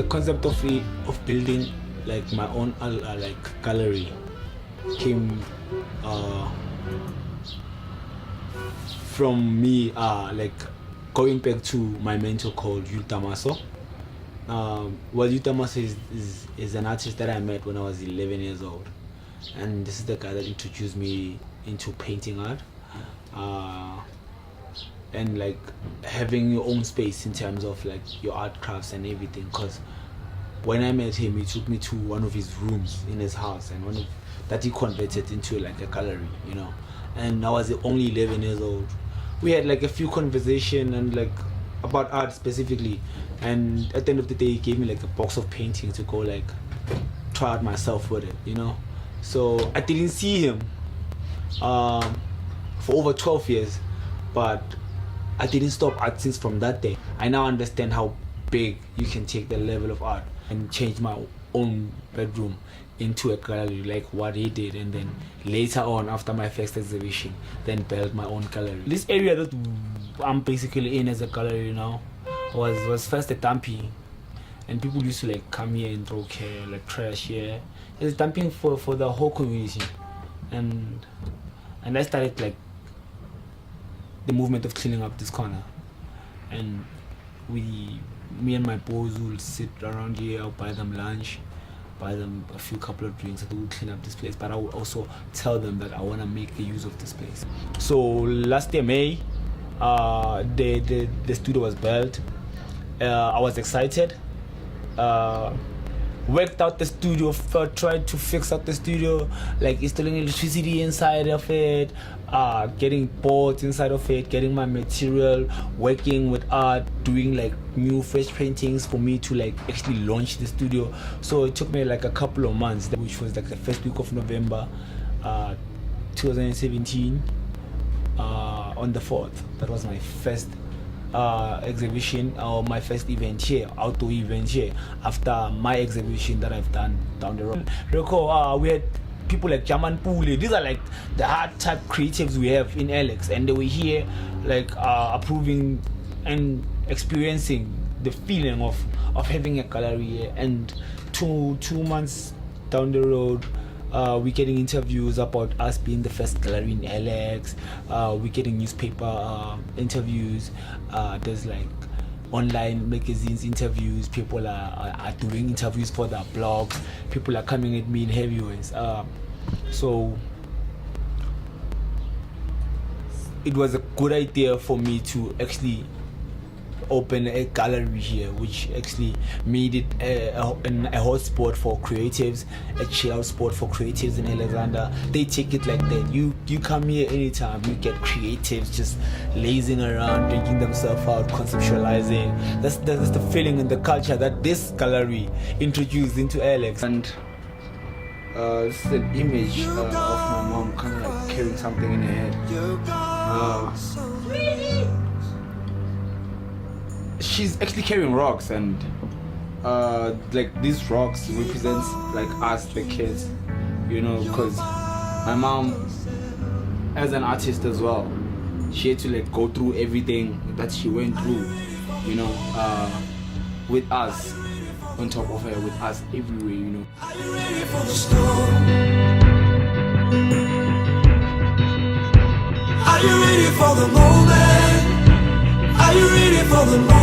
concept of building like my own like gallery came from me like going back to my mentor called Yutamaso. Well, Yutamaso is an artist that I met when I was 11 years old, and this is the guy that introduced me into painting art. And like having your own space in terms of like your art crafts and everything, because when I met him, he took me to one of his rooms in his house, and that he converted into like a gallery, you know. And I was only 11 years old. We had like a few conversations and like about art specifically, and at the end of the day he gave me like a box of painting to go like try out myself with it, you know. So I didn't see him for over 12 years, but I didn't stop art since from that day. I now understand how big you can take the level of art and change my own bedroom into a gallery like what he did, and then later on after my first exhibition then build my own gallery. This area that I'm basically in as a gallery now was first a dumpy, and people used to like come here and throw care, like trash here. It's dumping for the whole community, and I started like the movement of cleaning up this corner, and me and my boys will sit around here. I'll buy them lunch, buy them a few couple of drinks, and we will clean up this place. But I will also tell them that I want to make a use of this place. So last year May, the studio was built. I was excited. Worked out the studio, tried to fix out the studio, like installing electricity inside of it, getting boards inside of it, getting my material, working with art, doing like new fresh paintings for me to like actually launch the studio. So it took me like a couple of months, which was like the first week of November 2017, on the 4th. That was my first exhibition, or my first event here, outdoor event here, after my exhibition that I've done down the road. Recall, we had people like Jaman Pule. These are like the hard type creatives we have in Alex, and they were here like approving and experiencing the feeling of having a gallery here. And two months down the road, we're getting interviews about us being the first gallery in Alex. We're getting newspaper interviews. There's like online magazines interviews. People are doing interviews for their blogs. People are coming at me in heavy ways. So it was a good idea for me to actually open a gallery here, which actually made it a hot spot for creatives, a chill out spot for creatives in Alexandra. They take it like that. You come here anytime, you get creatives just lazing around, drinking themselves out, conceptualizing. That's the feeling and the culture that this gallery introduced into Alex. And this is an image of my mom kind of like carrying something in her head. She's actually carrying rocks, and like these rocks represents like us, the kids, you know, because my mom, as an artist as well, she had to like go through everything that she went through, you know, with us, on top of her, with us everywhere, you know. Are you ready for the storm? Are you ready for the moment? Are you ready for the moment?